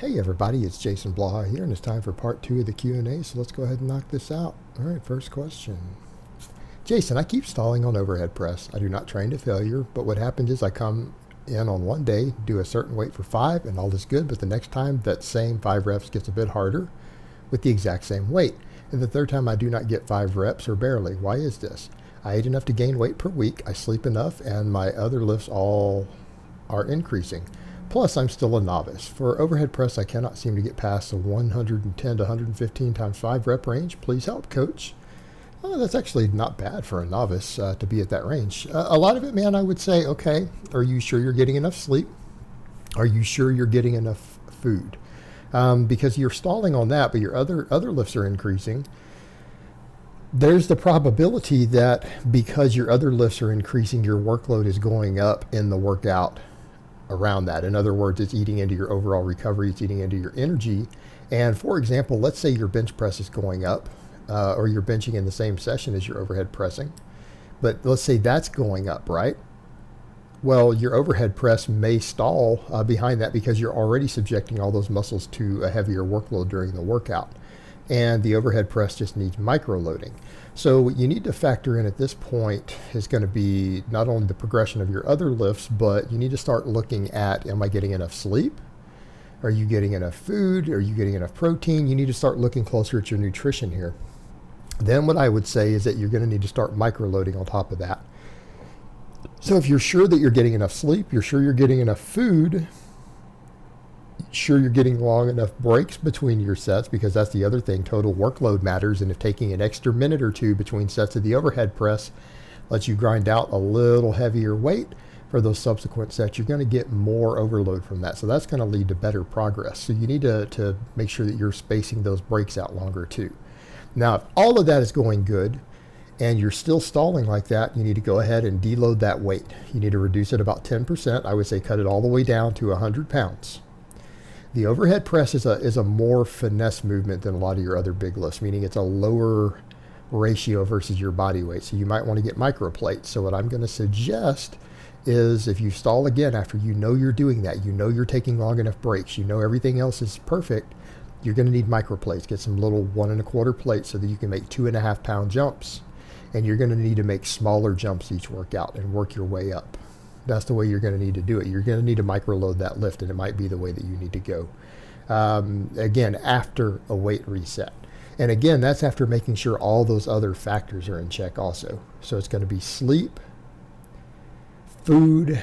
Hey everybody, it's Jason Blaha here, and it's time for part 2 of the Q&A, so let's go ahead and knock this out. All right, first question. Jason, I keep stalling on overhead press. I do not train to failure, but what happens is I come in on one day, do a certain weight for 5, and all is good, but the next time that same 5 reps gets a bit harder with the exact same weight. And the third time I do not get 5 reps or barely. Why is this? I ate enough to gain weight per week, I sleep enough, and my other lifts all are increasing. Plus, I'm still a novice. For overhead press, I cannot seem to get past the 110 to 115 times 5 rep range. Please help, coach. Oh, that's actually not bad for a novice to be at that range. A lot of it, man, I would say, okay, are you sure you're getting enough sleep? Are you sure you're getting enough food? Because you're stalling on that, but your other lifts are increasing. There's the probability that because your other lifts are increasing, your workload is going up in the workout around that. In other words, it's eating into your overall recovery, it's eating into your energy. And for example, let's say your bench press is going up, or you're benching in the same session as your overhead pressing, but let's say that's going up, right? Well, your overhead press may stall behind that because you're already subjecting all those muscles to a heavier workload during the workout. And the overhead press just needs micro loading. So what you need to factor in at this point is going to be not only the progression of your other lifts, but you need to start looking at, am I getting enough sleep? Are you getting enough food? Are you getting enough protein? You need to start looking closer at your nutrition here. Then what I would say is that you're going to need to start micro loading on top of that. So if you're sure that you're getting enough sleep, you're sure you're getting enough food, sure you're getting long enough breaks between your sets, because that's the other thing, total workload matters, and if taking an extra minute or two between sets of the overhead press lets you grind out a little heavier weight for those subsequent sets, you're going to get more overload from that. So that's going to lead to better progress. So you need to make sure that you're spacing those breaks out longer too. Now, if all of that is going good and you're still stalling like that, you need to go ahead and deload that weight. You need to reduce it about 10%. I would say cut it all the way down to 100 pounds. The overhead press is a more finesse movement than a lot of your other big lifts, meaning it's a lower ratio versus your body weight. So you might want to get micro plates. So what I'm going to suggest is, if you stall again after you know you're doing that, you know you're taking long enough breaks, you know everything else is perfect, you're going to need micro plates. Get some little 1 1/4 plates so that you can make 2.5 pound jumps. And you're going to need to make smaller jumps each workout and work your way up. That's the way you're going to need to do it. You're going to need to micro load that lift, and it might be the way that you need to go. Again, after a weight reset. And again, that's after making sure all those other factors are in check also. So it's going to be sleep, food,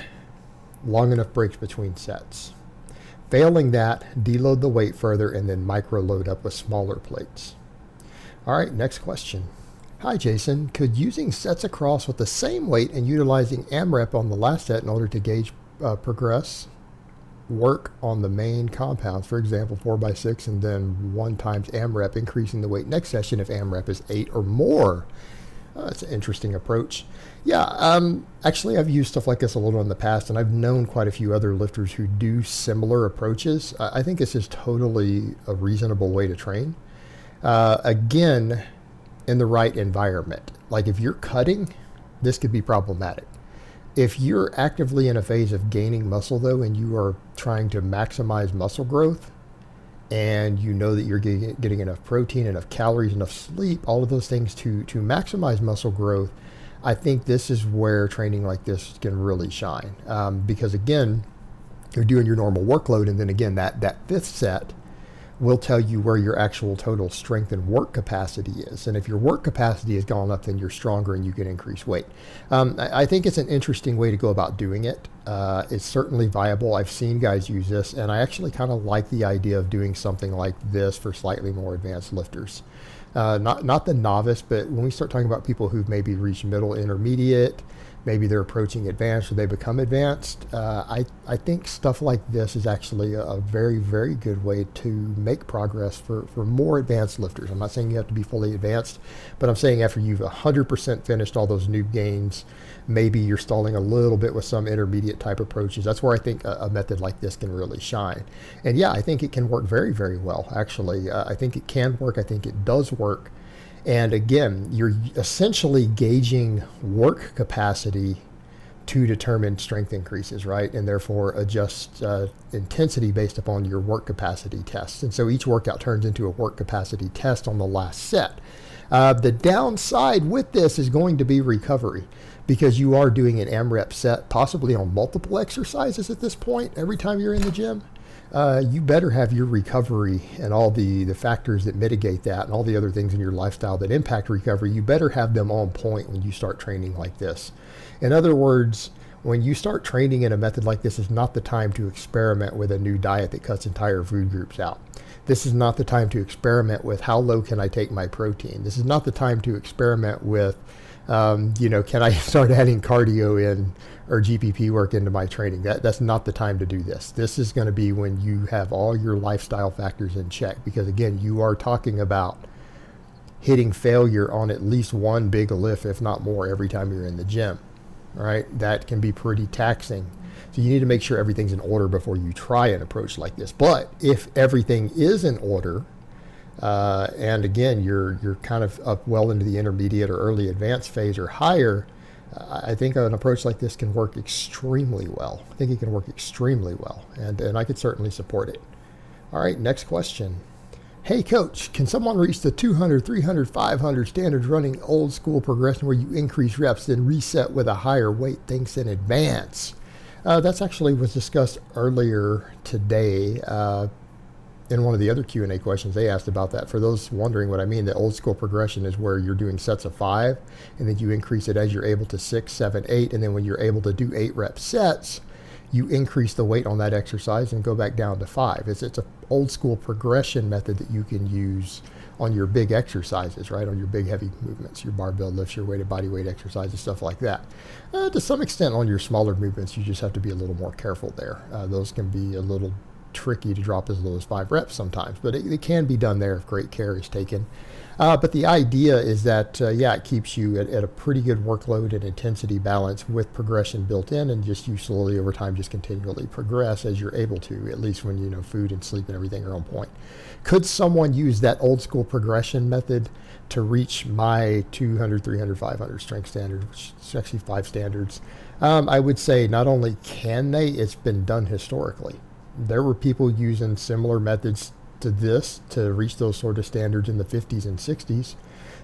long enough breaks between sets. Failing that, deload the weight further and then micro load up with smaller plates. All right, next question. Hi Jason, could using sets across with the same weight and utilizing amrap on the last set in order to gauge progress work on the main compounds, for example 4x6 and then 1 times amrap, increasing the weight next session if amrap is 8 or more? That's an interesting approach. Yeah, actually I've used stuff like this a little in the past, and I've known quite a few other lifters who do similar approaches. I think this is totally a reasonable way to train. Again, in the right environment. Like if you're cutting, this could be problematic. If you're actively in a phase of gaining muscle though, and you are trying to maximize muscle growth, and you know that you're getting enough protein, enough calories, enough sleep, all of those things to maximize muscle growth, I think this is where training like this can really shine. Because again, you're doing your normal workload, and then again, that 5th set will tell you where your actual total strength and work capacity is. And if your work capacity has gone up, then you're stronger and you can increase weight. I think it's an interesting way to go about doing it. It's certainly viable. I've seen guys use this, and I actually kind of like the idea of doing something like this for slightly more advanced lifters. Not the novice, but when we start talking about people who've maybe reached middle intermediate, maybe they're approaching advanced or they become advanced, I think stuff like this is actually a very, very good way to make progress for more advanced lifters. I'm not saying you have to be fully advanced, but I'm saying after you've 100% finished all those new gains, maybe you're stalling a little bit with some intermediate type approaches. That's where I think a method like this can really shine. And yeah, I think it can work very, very well, actually. I think it can work. I think it does work. And again, you're essentially gauging work capacity to determine strength increases, right? And therefore adjust intensity based upon your work capacity tests. And so each workout turns into a work capacity test on the last set. The downside with this is going to be recovery, because you are doing an AMRAP set possibly on multiple exercises at this point every time you're in the gym. You better have your recovery and all the factors that mitigate that and all the other things in your lifestyle that impact recovery. You better have them on point when you start training like this. In other words, when you start training in a method like this, is not the time to experiment with a new diet that cuts entire food groups out. This is not the time to experiment with how low can I take my protein. This is not the time to experiment with, can I start adding cardio in or GPP work into my training? That's not the time to do this. This is going to be when you have all your lifestyle factors in check, because again, you are talking about hitting failure on at least one big lift, if not more, every time you're in the gym. All right, that can be pretty taxing. So you need to make sure everything's in order before you try an approach like this. But if everything is in order, and again, you're kind of up well into the intermediate or early advanced phase or higher, I think an approach like this can work extremely well. I think it can work extremely well, and I could certainly support it. All right, next question. Hey coach, can someone reach the 200, 300, 500 standards running old school progression where you increase reps then reset with a higher weight? Thanks in advance. That's actually was discussed earlier today in one of the other Q&A questions. They asked about that. For those wondering what I mean, the old school progression is where you're doing sets of 5 and then you increase it as you're able to 6, 7, 8. And then when you're able to do 8 rep sets, you increase the weight on that exercise and go back down to 5. It's an old school progression method that you can use on your big exercises, right? On your big heavy movements, your barbell lifts, your weighted body weight exercises, stuff like that. To some extent on your smaller movements, you just have to be a little more careful there. Those can be a little tricky to drop as low as 5 reps sometimes, but it can be done there if great care is taken. But the idea is that, it keeps you at a pretty good workload and intensity balance with progression built in, and just you slowly over time just continually progress as you're able to, at least when food and sleep and everything are on point. Could someone use that old school progression method to reach my 200, 300, 500 strength standard, which is actually 5 standards? I would say not only can they, it's been done historically. There were people using similar methods to this to reach those sort of standards in the 50s and 60s.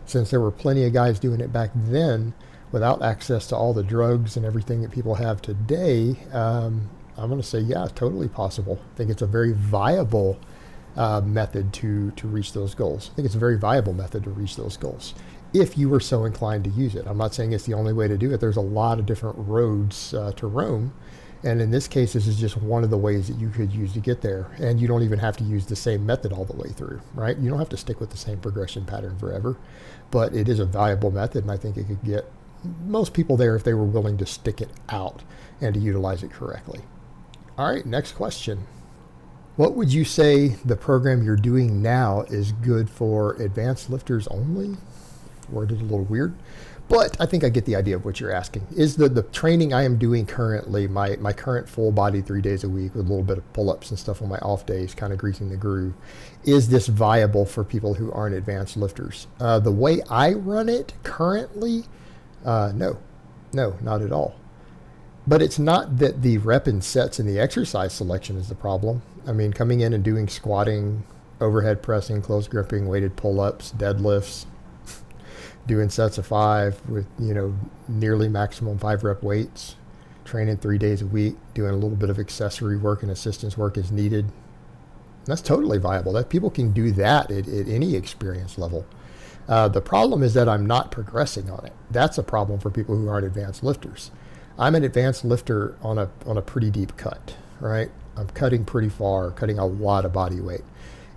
Since there were plenty of guys doing it back then without access to all the drugs and everything that people have today, I'm going to say, yeah, totally possible. I think it's a very viable method to reach those goals. I think it's a very viable method to reach those goals if you were so inclined to use it. I'm not saying it's the only way to do it. There's a lot of different roads to roam. And in this case, this is just one of the ways that you could use to get there. And you don't even have to use the same method all the way through, right? You don't have to stick with the same progression pattern forever, but it is a valuable method. And I think it could get most people there if they were willing to stick it out and to utilize it correctly. All right, next question. What would you say the program you're doing now is good for advanced lifters only? Worded a little weird. But I think I get the idea of what you're asking. Is the training I am doing currently, my current full body 3 days a week with a little bit of pull-ups and stuff on my off days, kind of greasing the groove, is this viable for people who aren't advanced lifters? The way I run it currently, no, not at all. But it's not that the rep and sets and the exercise selection is the problem. I mean, coming in and doing squatting, overhead pressing, close gripping, weighted pull-ups, deadlifts, doing sets of 5 with, nearly maximum 5 rep weights, training 3 days a week, doing a little bit of accessory work and assistance work as needed. That's totally viable. That people can do that at any experience level. The problem is that I'm not progressing on it. That's a problem for people who aren't advanced lifters. I'm an advanced lifter on a pretty deep cut, right? I'm cutting pretty far, cutting a lot of body weight.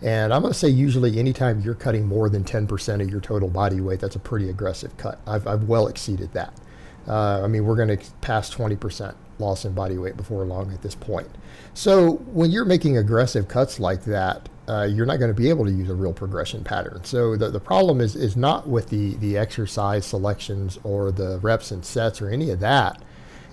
And I'm going to say usually anytime you're cutting more than 10% of your total body weight, that's a pretty aggressive cut. I've well exceeded that. We're going to pass 20% loss in body weight before long at this point. So when you're making aggressive cuts like that, you're not going to be able to use a real progression pattern. So the problem is not with the exercise selections or the reps and sets or any of that.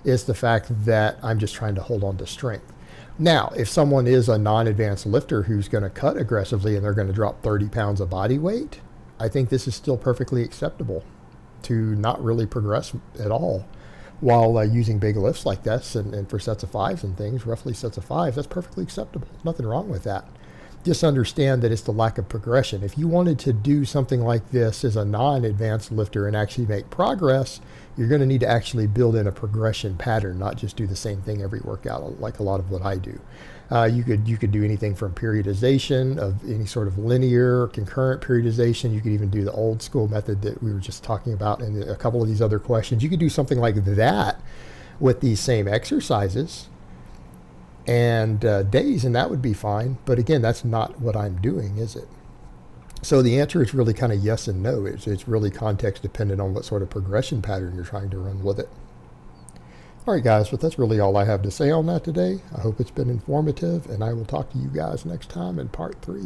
It's the fact that I'm just trying to hold on to strength. Now, if someone is a non-advanced lifter who's going to cut aggressively and they're going to drop 30 pounds of body weight, I think this is still perfectly acceptable to not really progress at all while using big lifts like this and for sets of fives and things, roughly sets of fives, that's perfectly acceptable. Nothing wrong with that. Just understand that it's the lack of progression. If you wanted to do something like this as a non-advanced lifter and actually make progress, you're going to need to actually build in a progression pattern, not just do the same thing every workout like a lot of what I do. You could do anything from periodization of any sort of linear, concurrent periodization. You could even do the old school method that we were just talking about in a couple of these other questions. You could do something like that with these same exercises and days, and that would be fine. But again, that's not what I'm doing, is it? So the answer is really kind of yes and no. It's really context dependent on what sort of progression pattern you're trying to run with it. All right, guys, but that's really all I have to say on that today. I hope it's been informative, and I will talk to you guys next time in part 3.